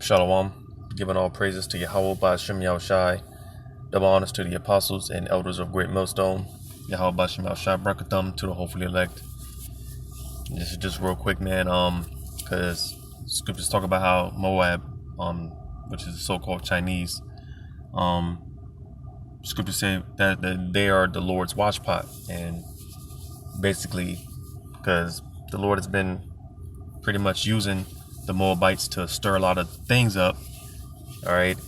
Shalom, giving all praises to Yahweh Ba'ashem Yahushai, double honors to the apostles and elders of Great Millstone, Yahweh Ba'ashem Yahushai, Brakathum to the hopefully elect. This is just real quick, man, because scriptures talk about how Moab, which is the so-called Chinese, scriptures say that they are the Lord's watchpot, and basically, because the Lord has been pretty much using the Moabites to stir a lot of things up, all right,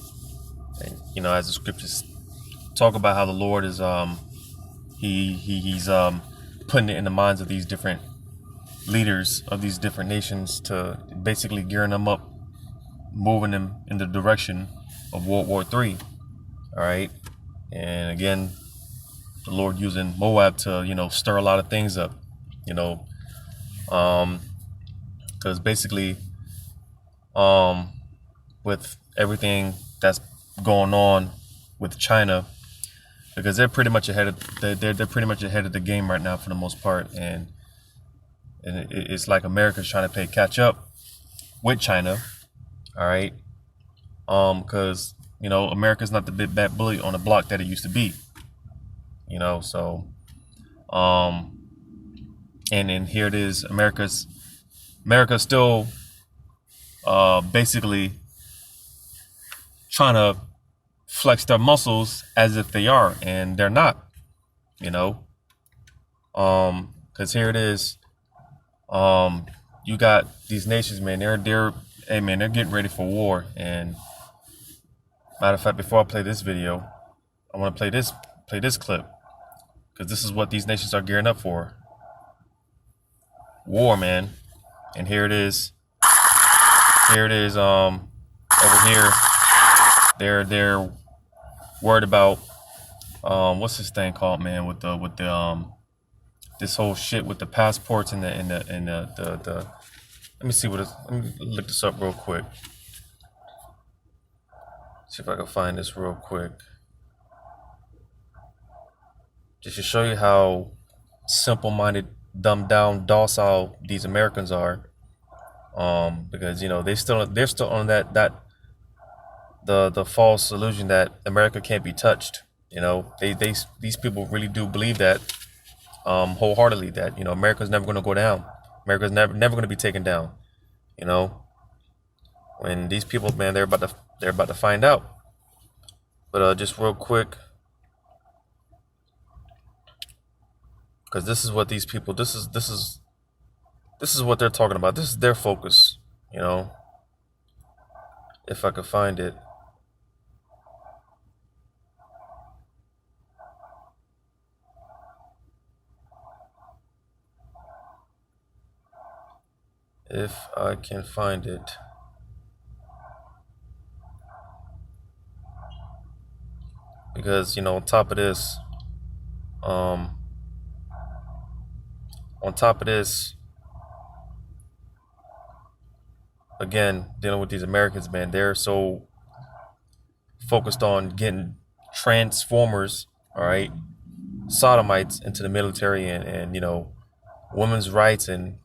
and as the scriptures talk about how the Lord is he's putting it in the minds of these different leaders of these different nations to basically gearing them up, moving them in the direction of World War III, all right. And again, the Lord using Moab to stir a lot of things up, because basically with everything that's going on with China, because they're pretty much ahead of they're pretty much ahead of the game right now for the most part, and it's like America's trying to play catch up with China, all right, because America's not the big bad bully on the block that it used to be, so and then here it is, America's still basically trying to flex their muscles as if they are, and they're not, because here it is, you got these nations, man, they're getting ready for war. And matter of fact, before I play this video, I want to play this clip, because this is what these nations are gearing up for. War, man. And here it is. Over here, they're worried about what's this thing called, man, with the this whole shit with the passports and the let me see what it's, let me look this up real quick. See if I can find this real quick. Just to show you how simple-minded, dumbed down, docile these Americans are. Because they're still on that the false illusion that America can't be touched. These people really do believe that wholeheartedly, that America's never going to go down. America's never going to be taken down. When these people, man, they're about to find out. But just real quick, because this is what these people, this is what they're talking about. This is their focus, if I could find it. If I can find it. Because, on top of this, again, dealing with these Americans, man, they're so focused on getting transformers, all right, sodomites into the military, and women's rights, and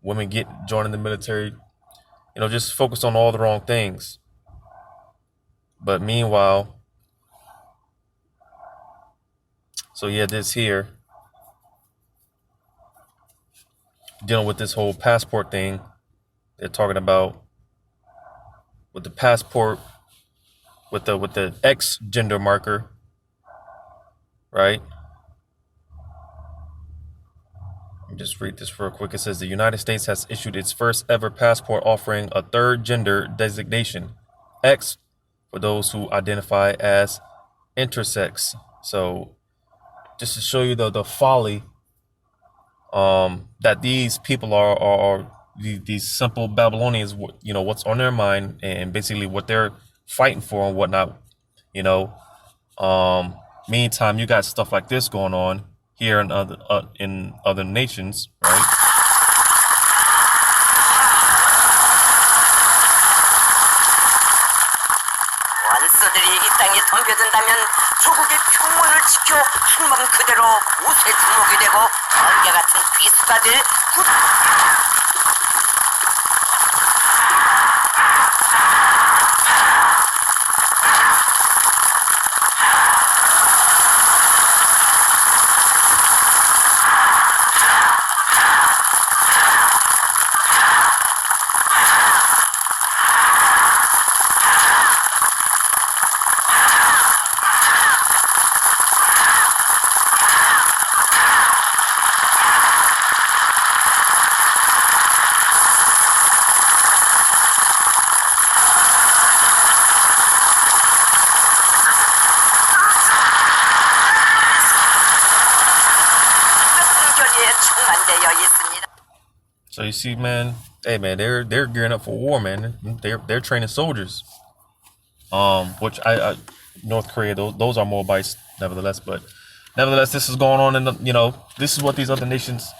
women joining the military, just focused on all the wrong things. But meanwhile, so yeah, this here, dealing with this whole passport thing. They're talking about with the passport, with the X gender marker, right? Let me just read this real quick. It says the United States has issued its first ever passport offering a third gender designation, X, for those who identify as intersex. So just to show you the folly that these people are these simple Babylonians, what's on their mind, and basically what they're fighting for and whatnot. Meantime, you got stuff like this going on here in other nations, right? 원수들이 이 땅에 덤벼든다면 조국의 평온을 지켜 한몸 그대로 우세 두목이 되고 번개 같은 귀수가 될 보관되어 있습니다. So you see, man, hey man, they're gearing up for war, man. They're training soldiers. Which I North Korea, those are Moabites, nevertheless. But nevertheless, this is going on, and this is what these other nations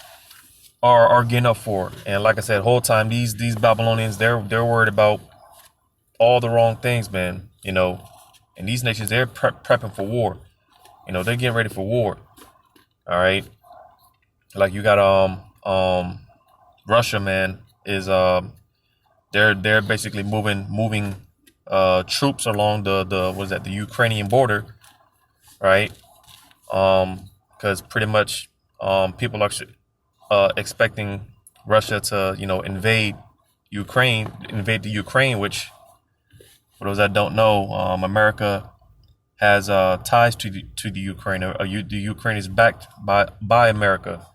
are getting up for. And like I said, whole time these Babylonians, they're worried about all the wrong things, man. And these nations, they're prepping for war. They're getting ready for war. All right, like you got Russia, man, is they're basically moving troops along the Ukrainian border, right? Because pretty much people are expecting Russia to invade the Ukraine, which for those that don't know, America has ties to the Ukraine. The Ukraine is backed by America.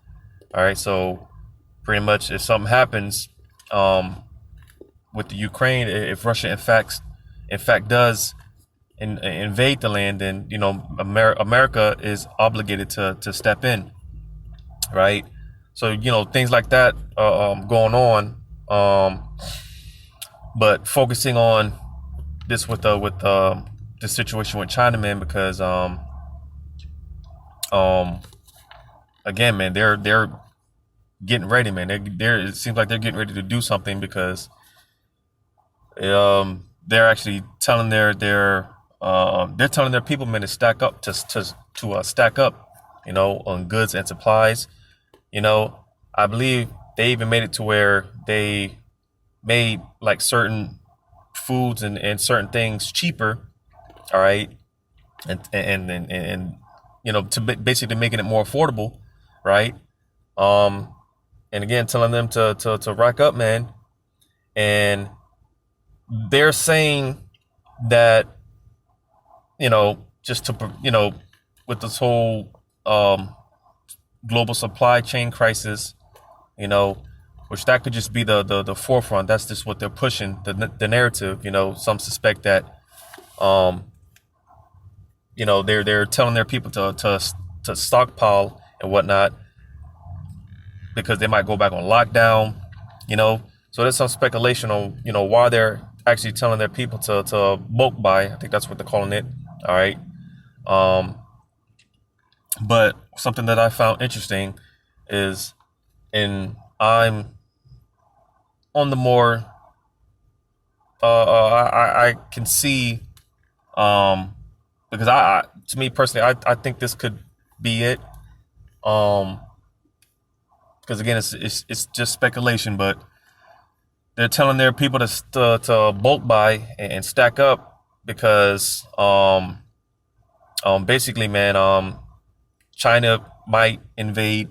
All right, so pretty much if something happens with the Ukraine, if Russia in fact does invade the land, then America is obligated to step in, right? So things like that going on, but focusing on this with the situation with China, man, because again, man, they're getting ready, man. It seems like they're getting ready to do something, because they're actually telling they're telling their people, man, to stack up to stack up, on goods and supplies. I believe they even made it to where they made like certain foods and certain things cheaper. All right, and to basically making it more affordable, right? And again, telling them to rack up, man. And they're saying that, just to, with this whole global supply chain crisis, which that could just be the forefront. That's just what they're pushing, the narrative. Some suspect that, they're telling their people to stockpile and whatnot, because they might go back on lockdown, So there's some speculation on, why they're actually telling their people to bulk buy. I think that's what they're calling it. All right. But something that I found interesting is, and I'm on the more, I can see, because to me personally, I think this could be it. Because again, it's just speculation, but they're telling their people to bulk buy and stack up, because basically, man, China might invade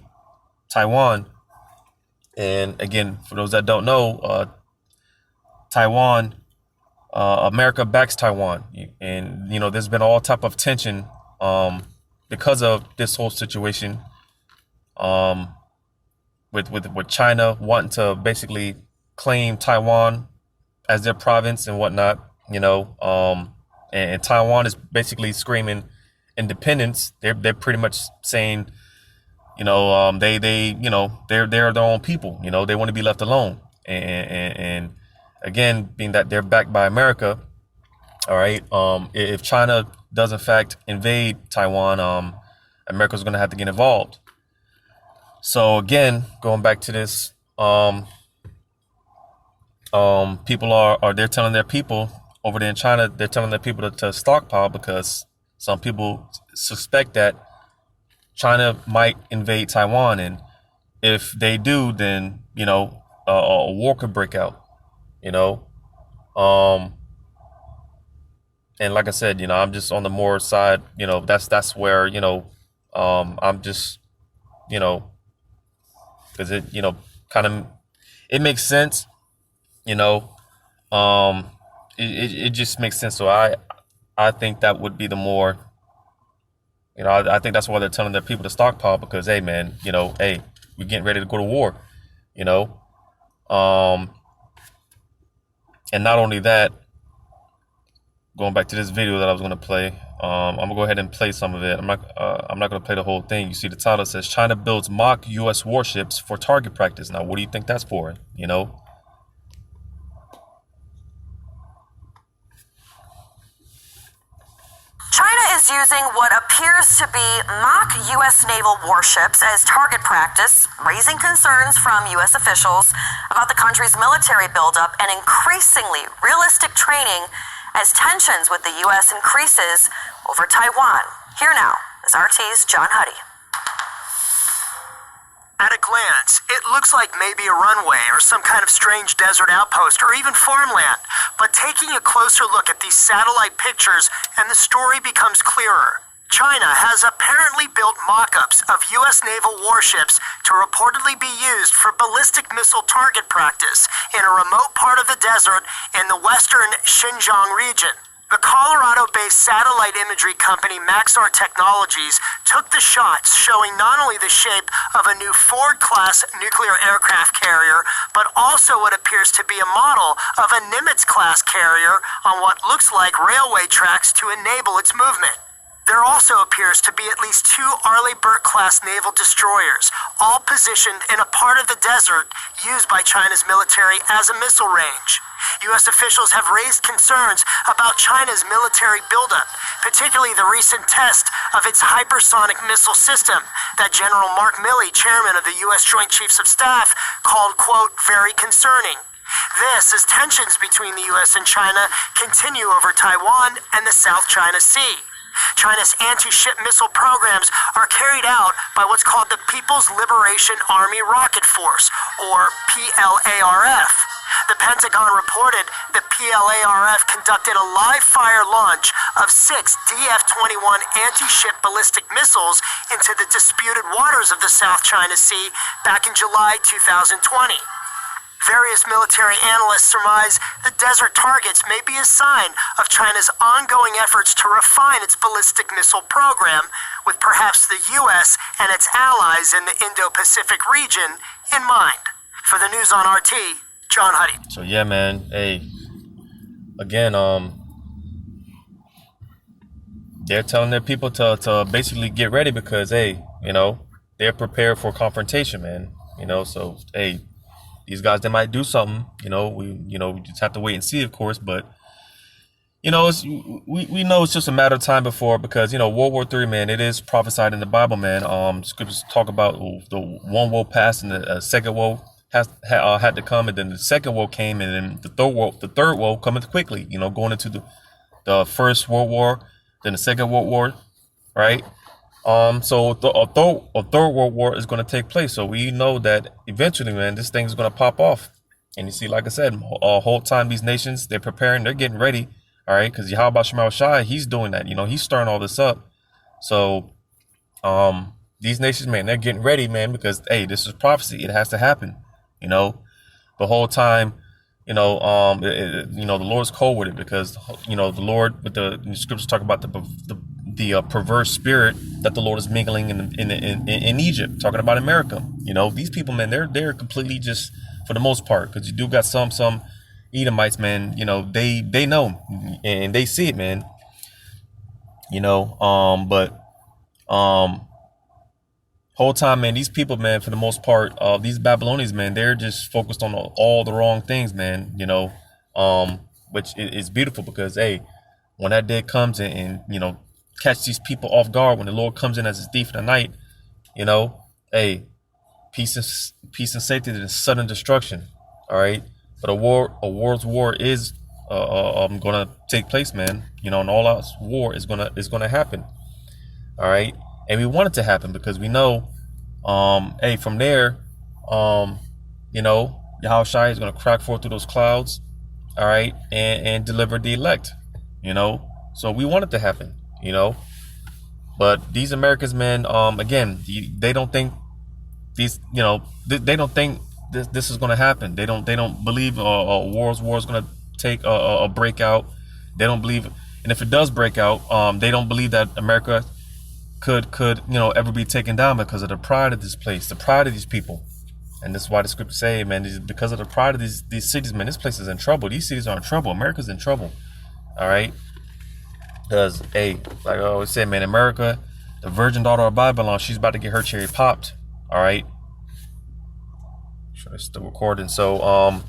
Taiwan. And again, for those that don't know, Taiwan, America backs Taiwan, and there's been all type of tension because of this whole situation. With China wanting to basically claim Taiwan as their province and whatnot, and Taiwan is basically screaming independence. They're pretty much saying, they're their own people. They want to be left alone. And again, being that they're backed by America, all right. If China does in fact invade Taiwan, America's going to have to get involved. So again, going back to this, people they're telling their people over there in China, they're telling their people to stockpile, because some people suspect that China might invade Taiwan, and if they do, then a war could break out. And like I said, I'm just on the more side. That's where I'm just because it kind of it makes sense. It just makes sense. So I think that would be the more, I think that's why they're telling their people to stockpile, because, hey, man, hey, we're getting ready to go to war, and not only that, going back to this video that I was going to play. I'm gonna go ahead and play some of it. I'm not gonna play the whole thing. You see, the title says China builds mock U.S. warships for target practice. Now, what do you think that's for? You know. China is using what appears to be mock U.S. naval warships as target practice, raising concerns from U.S. officials about the country's military buildup and increasingly realistic training as tensions with the U.S. increases over Taiwan. Here now is RT's John Huddy. At a glance, it looks like maybe a runway or some kind of strange desert outpost or even farmland. But taking a closer look at these satellite pictures and the story becomes clearer. China has apparently built mock-ups of U.S. naval warships to reportedly be used for ballistic missile target practice in a remote part of the desert in the western Xinjiang region. The Colorado-based satellite imagery company Maxar Technologies took the shots showing not only the shape of a new Ford-class nuclear aircraft carrier, but also what appears to be a model of a Nimitz-class carrier on what looks like railway tracks to enable its movement. There also appears to be at least 2 Arleigh Burke-class naval destroyers, all positioned in a part of the desert used by China's military as a missile range. U.S. officials have raised concerns about China's military buildup, particularly the recent test of its hypersonic missile system that General Mark Milley, chairman of the U.S. Joint Chiefs of Staff, called, quote, very concerning. This as tensions between the U.S. and China continue over Taiwan and the South China Sea. China's anti-ship missile programs are carried out by what's called the People's Liberation Army Rocket Force, or PLARF. The Pentagon reported the PLARF conducted a live-fire launch of 6 DF-21 anti-ship ballistic missiles into the disputed waters of the South China Sea back in July 2020. Various military analysts surmise the desert targets may be a sign of China's ongoing efforts to refine its ballistic missile program, with perhaps the U.S. and its allies in the Indo-Pacific region in mind. For the news on RT, John Huddy. So yeah, man. Hey, again, they're telling their people to basically get ready because, hey, you know, they're prepared for confrontation, man. You know, so hey. These guys, they might do something, we just have to wait and see, of course. But, we know it's just a matter of time before, because, World War III, man, it is prophesied in the Bible, man. Scriptures talk about the one woe passed and the second woe had to come. And then the second woe came, and then the third woe coming quickly, going into the First World War, then the Second World War, right? So a third world war is going to take place. So we know that eventually, man, this thing is going to pop off. And you see, like I said, whole time these nations, they're preparing, they're getting ready. All right. Because how about Shemal Shai? He's doing that. He's stirring all this up. So these nations, man, they're getting ready, man, because, hey, this is prophecy. It has to happen. The whole time, the Lord's cold with it, because, the Lord, with the scriptures talk about the perverse spirit that the Lord is mingling in Egypt, talking about America. These people, man, they're completely just, for the most part, because you do got some Edomites, man, they know and they see it, man. Whole time, man, these people, man, for the most part, these Babylonians, man, they're just focused on all the wrong things, man, which is beautiful, because, hey, when that day comes and catch these people off guard, when the Lord comes in as a thief in the night, hey, peace and safety to sudden destruction. All right. But a world's war is gonna take place, man. And all out war is gonna happen. All right. And we want it to happen because we know, hey, from there, Yahweh Shai is gonna crack forth through those clouds, all right, and deliver the elect, So we want it to happen. But these Americans, man, again, they don't think they don't think this is going to happen. They don't believe a war is going to take a breakout. They don't believe, and if it does break out, they don't believe that America could ever be taken down because of the pride of this place, the pride of these people. And that's why the scriptures say, man, because of the pride of these cities, man, this place is in trouble. These cities are in trouble. America's in trouble. All right. Because, hey, like I always said, man, America, the virgin daughter of Babylon, she's about to get her cherry popped. All right. Sure, it's still recording. So,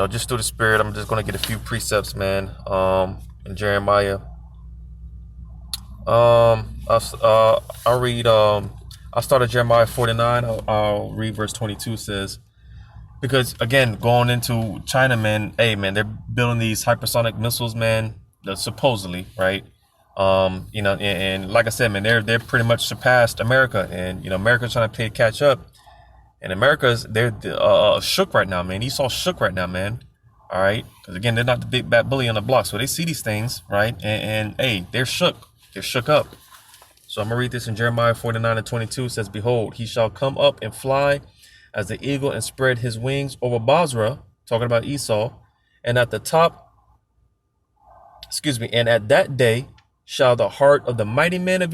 just through the spirit, I'm just gonna get a few precepts, man. In Jeremiah. I'll read. I'll start at Jeremiah 49. I'll read verse 22. Says, because again, going into China, man, hey, man, they're building these hypersonic missiles, man. Supposedly, right? And like I said, man, they're pretty much surpassed America, and America's trying to play catch up, and they're shook right now, man. Esau's shook right now, man. All right, because again, they're not the big bad bully on the block, so they see these things, right? And hey, they're shook. They're shook up. So I'm gonna read this in Jeremiah 49:22. It says, "Behold, he shall come up and fly as the eagle and spread his wings over Basra," talking about Esau, "and at the top." And at that day shall the heart of the mighty men of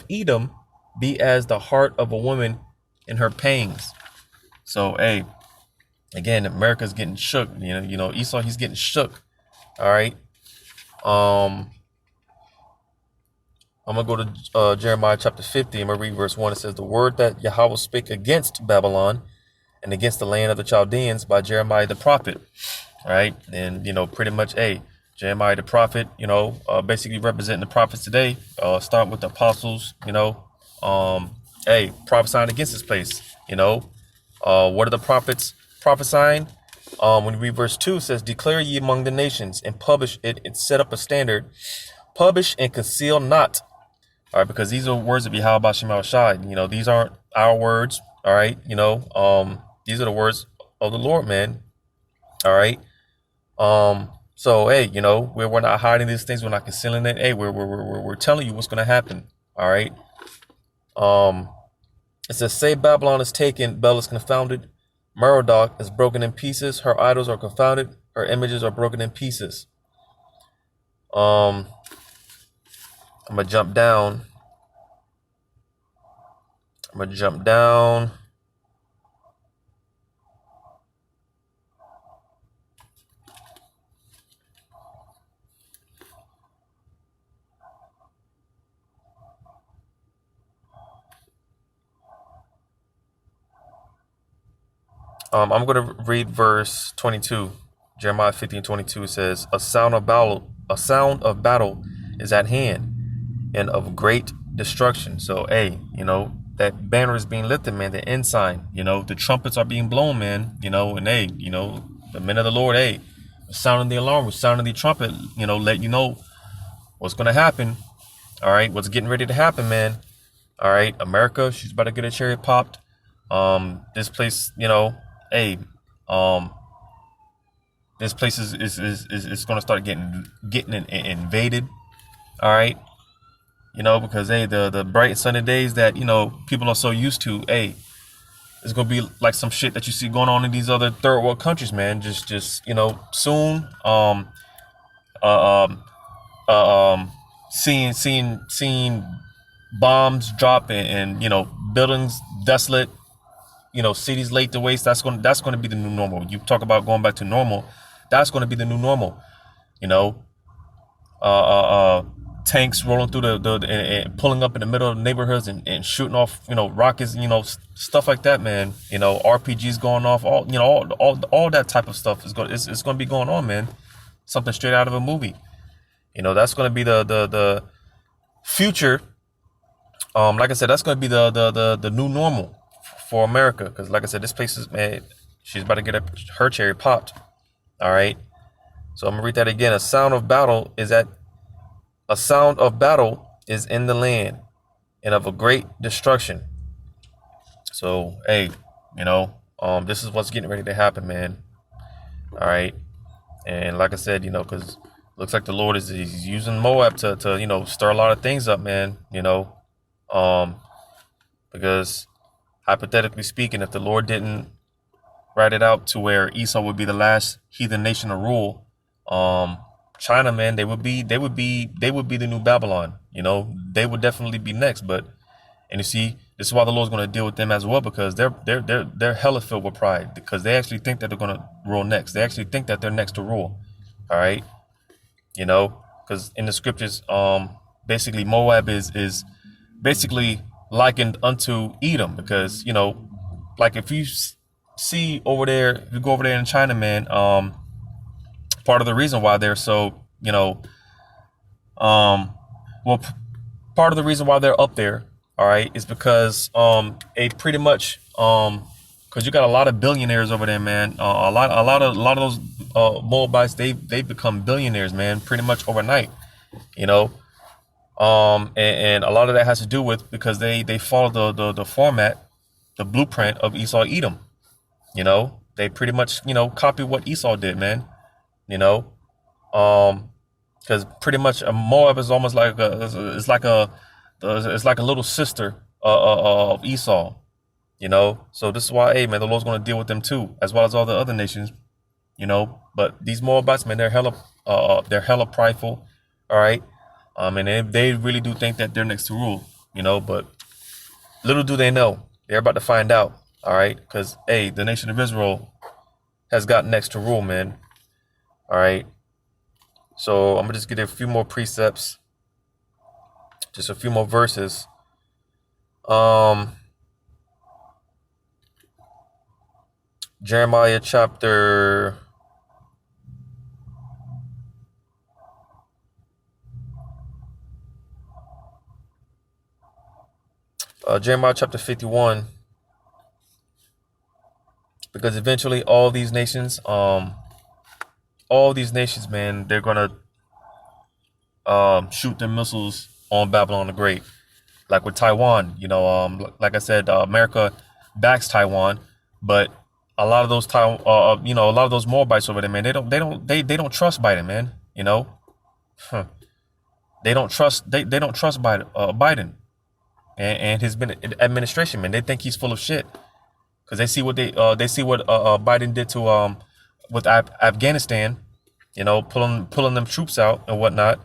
Edom, be as the heart of a woman in her pangs. So, hey, again, America's getting shook. Esau, he's getting shook. All right. I'm gonna go to Jeremiah chapter 50. I'm gonna read verse 1. It says, "The word that Yahweh spake against Babylon and against the land of the Chaldeans by Jeremiah the prophet." All right, and pretty much, hey, Jeremiah the prophet, basically representing the prophets today, starting with the apostles, prophesying against this place, what are the prophets prophesying? When you read verse 2, it says, "Declare ye among the nations and publish it and set up a standard, publish and conceal not." All right, because these are words of Yahweh Bashim Shai. These aren't our words. All right, these are the words of the Lord, man. All right. So, hey, we're not hiding these things. We're not concealing it. Hey, we're telling you what's going to happen. All right. It says, "Say Babylon is taken, Bel is confounded. Merodach is broken in pieces. Her idols are confounded. Her images are broken in pieces." I'm going to jump down. I'm going to read verse 22. Jeremiah 50:22 says, a sound of battle is at hand, and of great destruction." So, hey, that banner is being lifted, man. The ensign, the trumpets are being blown, man. And hey, the men of the Lord, hey, we're sounding the alarm, we're sounding the trumpet, let you know what's going to happen. All right, what's getting ready to happen, man. All right, America, she's about to get a cherry popped. This place, hey, this place is going to start getting invaded. All right, because hey, the bright sunny days that people are so used to, hey, it's gonna be like some shit that you see going on in these other third world countries, man. Just soon, seeing bombs drop and buildings desolate, cities laid to waste. That's gonna be the new normal. You talk about going back to normal. That's gonna be the new normal. Tanks rolling through and pulling up in the middle of the neighborhoods and shooting off, rockets, stuff like that, man. RPGs going off, all that type of stuff is going to be going on, man. Something straight out of a movie. That's going to be the future. Like I said, that's going to be the new normal for America. Because like I said, this place is, man, she's about to get her cherry popped. All right. So I'm gonna read that again. A sound of battle is in the land, and of a great destruction. So, hey, this is what's getting ready to happen, man. All right. And like I said, because looks like the Lord he's using Moab to stir a lot of things up, man. Because hypothetically speaking, if the Lord didn't write it out to where Esau would be the last heathen nation to rule, China, man, they would be the new Babylon. They would definitely be next. And you see, this is why the Lord's going to deal with them as well, because they're hella filled with pride, because they actually think that they're going to rule next. They actually think that they're next to rule. All right, because in the scriptures, basically Moab is basically likened unto Edom, because like if you see over there, if you go over there in China, man, part of the reason why they're so, well, part of the reason why they're up there, all right, is because a pretty much because you got a lot of billionaires over there, man. A lot of those Moabites, they become billionaires, man, pretty much overnight, you know. And a lot of that has to do with because they follow the format, the blueprint of Esau Edom. They pretty much copy what Esau did, man. You know, because pretty much Moab is almost like it's like a little sister of Esau. So this is why, hey man, the Lord's going to deal with them too, as well as all the other nations. But these Moabites, man, they're hella prideful. All right. And they really do think that they're next to rule, but little do they know, they're about to find out. All right. Because, hey, the nation of Israel has got next to rule, man. All right. So I'm going to just get a few more precepts, just a few more verses. Jeremiah chapter Jeremiah chapter 51, because eventually all these nations, man, they're gonna shoot their missiles on Babylon the Great, like with Taiwan. Like I said, America backs Taiwan, but a lot of those a lot of those Moabites over there, man, they don't trust Biden, man. They don't trust Biden and his administration, man. They think he's full of shit because they see what Biden did to with Afghanistan, pulling them troops out and whatnot,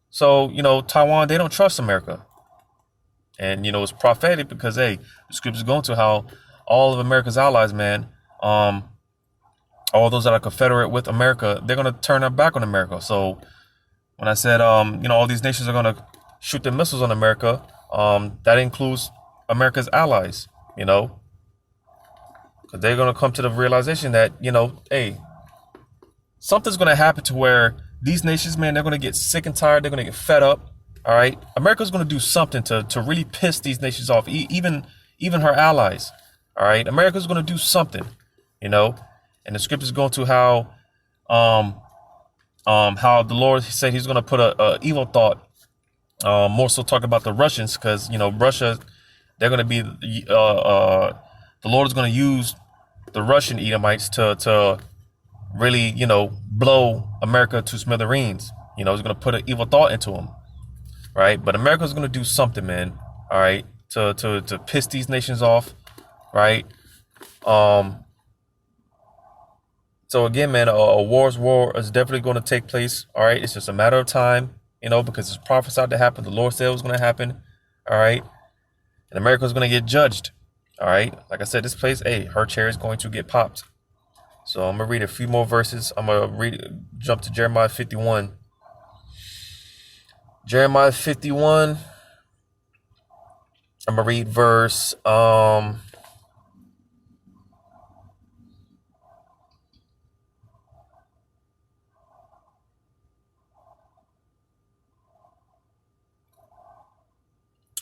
So Taiwan, they don't trust America, and it's prophetic because, hey, the scriptures go into how all of America's allies, man, all those that are confederate with America, they're gonna turn their back on America. So when I said, all these nations are gonna shoot their missiles on America, that includes America's allies, because they're gonna come to the realization that, hey, something's gonna happen to where these nations, man, they're gonna get sick and tired. They're gonna get fed up. All right, America's gonna do something to really piss these nations off, even her allies. All right, America's gonna do something, and the scriptures go into how the Lord said He's gonna put a evil thought. More so talking about the Russians, because Russia, they're gonna be the Lord is gonna use the Russian Edomites to really blow America to smithereens. He's gonna put an evil thought into them, right? But America's gonna do something, man. All right, to piss these nations off, right? So again, man, a war is definitely going to take place. All right, it's just a matter of time, because it's prophesied to happen. The Lord said it was going to happen. All right, and America's going to get judged. All right, like I said, this place, hey, her chair is going to get popped. So I'm gonna read a few more verses. I'm gonna jump to Jeremiah 51. Jeremiah 51. I'm gonna read verse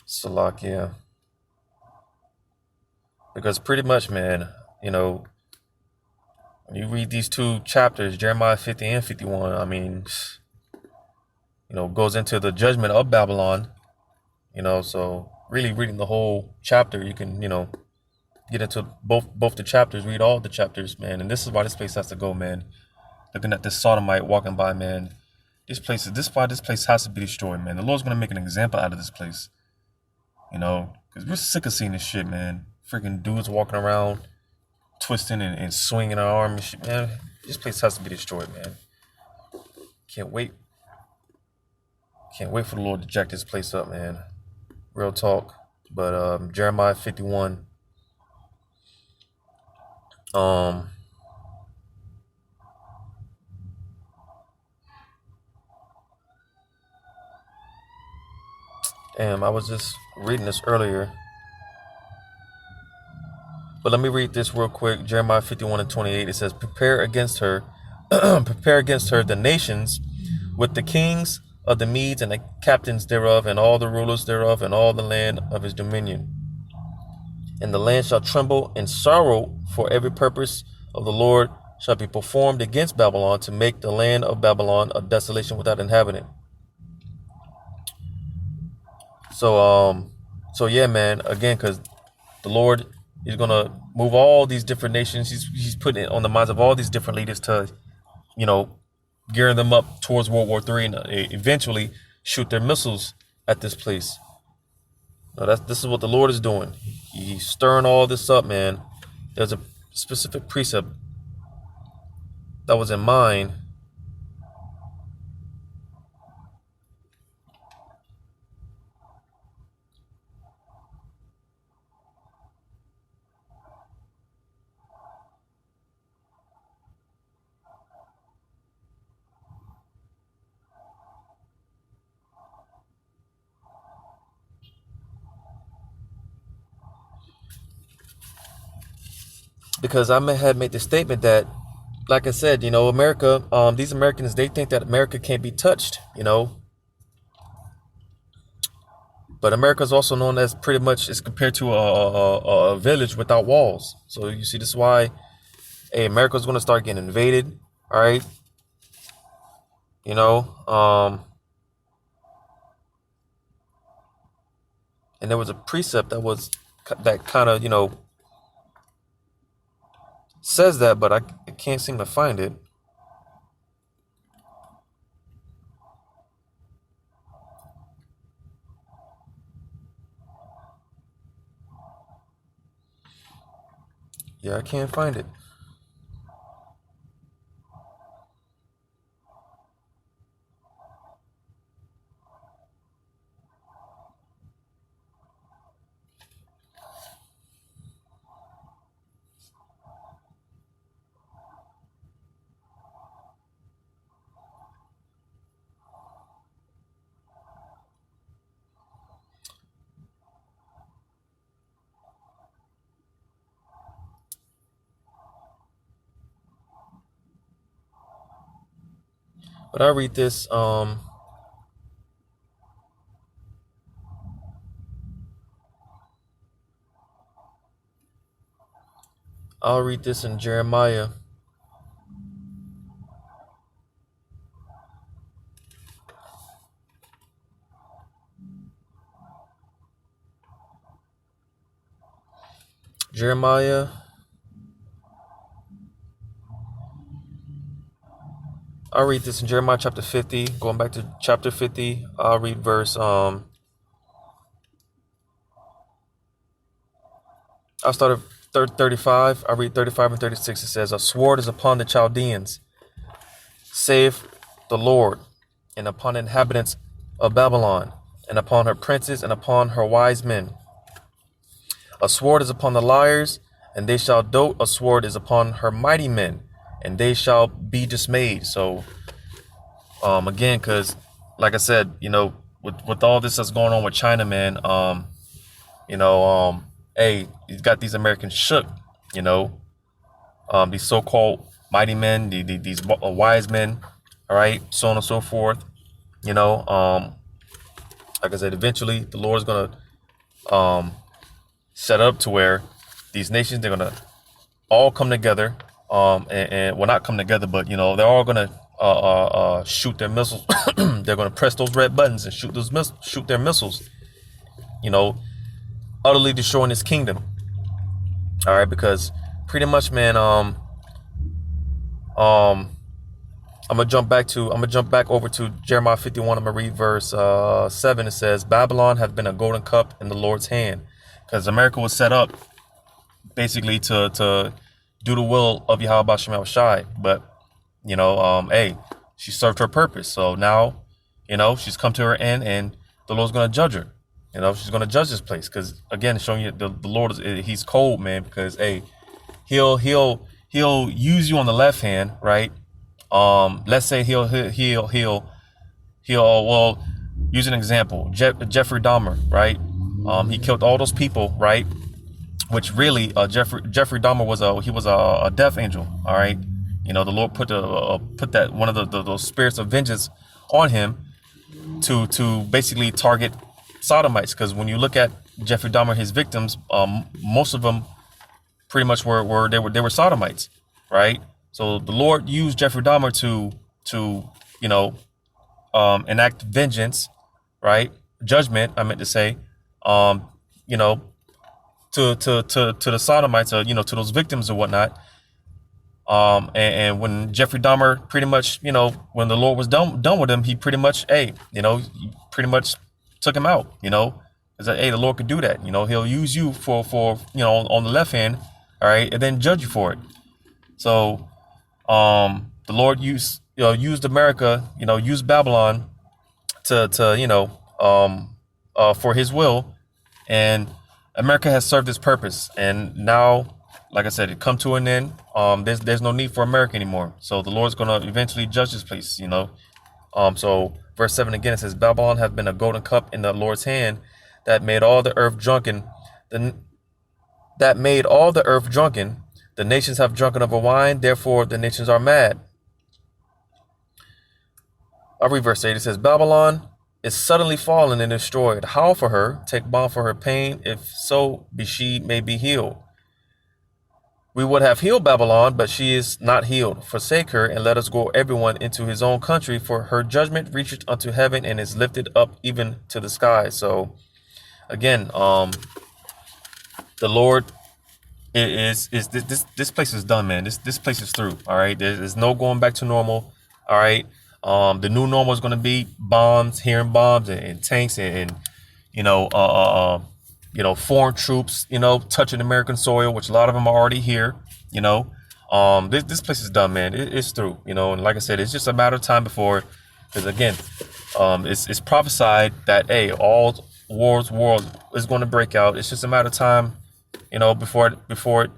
Salakia. Because pretty much, man, when you read these two chapters, Jeremiah 50 and 51, I mean, goes into the judgment of Babylon, so really reading the whole chapter, you can, get into both the chapters, read all the chapters, man. And this is why this place has to go, man. Looking at this sodomite walking by, man. This is why this place has to be destroyed, man. The Lord's going to make an example out of this place, because we're sick of seeing this shit, man. Freaking dudes walking around, twisting and swinging our arm and shit, man. This place has to be destroyed, man. Can't wait for the Lord to jack this place up, man. Real talk. But Jeremiah 51. I was just reading this earlier. But let me read this real quick. Jeremiah 51:28. It says, prepare against her, prepare against her the nations with the kings of the Medes and the captains thereof, and all the rulers thereof, and all the land of his dominion. And the land shall tremble in sorrow, for every purpose of the Lord shall be performed against Babylon, to make the land of Babylon a desolation without inhabitant. So yeah, man, again, because the Lord is gonna move all these different nations. He's putting it on the minds of all these different leaders to, gearing them up towards World War III, and eventually shoot their missiles at this place. Now this is what the Lord is doing. He's stirring all this up, man. There's a specific precept that was in mind. Because I had made the statement that, like I said, America, these Americans, they think that America can't be touched, But America is also known as pretty much, is compared to a village without walls. So you see, this is why, America is going to start getting invaded. All right. And there was a precept that kind of, says that, but I can't seem to find it. Yeah, I can't find it. But I read this. I'll read this in Jeremiah. I'll read this in Jeremiah chapter 50. Going back to chapter 50, I'll read verse. I'll start at 35. I'll read 35 and 36. It says, a sword is upon the Chaldeans, saith the Lord, and upon the inhabitants of Babylon, and upon her princes, and upon her wise men. A sword is upon the liars, and they shall dote. A sword is upon her mighty men, and they shall be dismayed. So, again, because, like I said, with all this that's going on with China, man, hey, he's got these Americans shook, these so-called mighty men, these wise men, all right, so on and so forth, like I said, eventually the Lord's going to set up to where these nations, they're going to all come together, and well, not come together, but, they're all going to shoot their missiles. They're going to press those red buttons and shoot their missiles, utterly destroying his kingdom. All right, because pretty much, man, I'm gonna jump back over to Jeremiah 51. I'm gonna read verse 7. It says, Babylon hath been a golden cup in the Lord's hand. Because America was set up basically to do the will of Yahweh Shem Shai. But hey, she served her purpose. So now, she's come to her end, and the Lord's gonna judge her. She's going to judge this place, because, again, showing you the Lord he's cold, man, because, hey, he'll use you on the left hand, right? Let's say he'll well, use an example. Jeffrey Dahmer, right? He killed all those people, right? Which really, Jeffrey Dahmer was a death angel. All right, you know, the Lord put that one of those spirits of vengeance on him to basically target sodomites. Because when you look at Jeffrey Dahmer, his victims, most of them pretty much were sodomites, right? So the Lord used Jeffrey Dahmer to you know, enact vengeance, right? Judgment, I meant to say, you know, to the sodomites, or, you know, to those victims or whatnot. And when Jeffrey Dahmer pretty much, you know, when the Lord was done with him, he pretty much, you know, he pretty much took him out, you know. It's like, the Lord could do that, you know. He'll use you for you know, on the left hand, all right, and then judge you for it. So, the Lord used America, you know, used Babylon to you know, for His will, and America has served its purpose, and now, like I said, it come to an end. There's no need for America anymore. So the Lord's going to eventually judge this place, you know. So verse 7 again, it says, Babylon hath been a golden cup in the Lord's hand that made all the earth drunken. That made all the earth drunken. The nations have drunken of her wine, therefore the nations are mad. I'll read verse 8. It says, Babylon is suddenly fallen and destroyed. Howl for her, take balm for her pain, if so be she may be healed. We would have healed Babylon, but she is not healed. Forsake her, and let us go everyone into his own country, for her judgment reacheth unto heaven and is lifted up even to the sky. So again, the Lord is this place is done, man. This place is through. All right. There's no going back to normal. All right. The new normal is going to be bombs, hearing bombs and tanks and you know, foreign troops, you know, touching American soil, which a lot of them are already here, you know. This place is done, man. It's through, you know. And like I said, it's just a matter of time before, because again, it's prophesied that, all wars is going to break out. It's just a matter of time, you know, before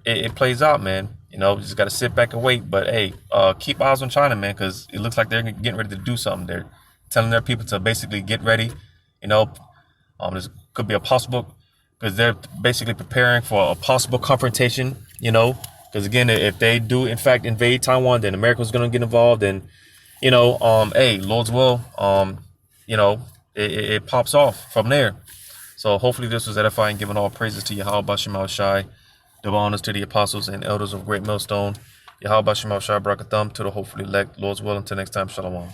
it plays out, man. You know, you just got to sit back and wait. But keep eyes on China, man, because it looks like they're getting ready to do something. They're telling their people to basically get ready. You know, this could be a possible, because they're basically preparing for a possible confrontation. You know, because again, if they do in fact invade Taiwan, then America's going to get involved. And you know, Lord's will, you know, it pops off from there. So hopefully this was edifying, giving all praises to Yahweh Bashem Shai. Double honors to the apostles and elders of Great Millstone. Yahweh Bashem Shai Brakathum to the hopefully elect. Lord's will, until next time, Shalom.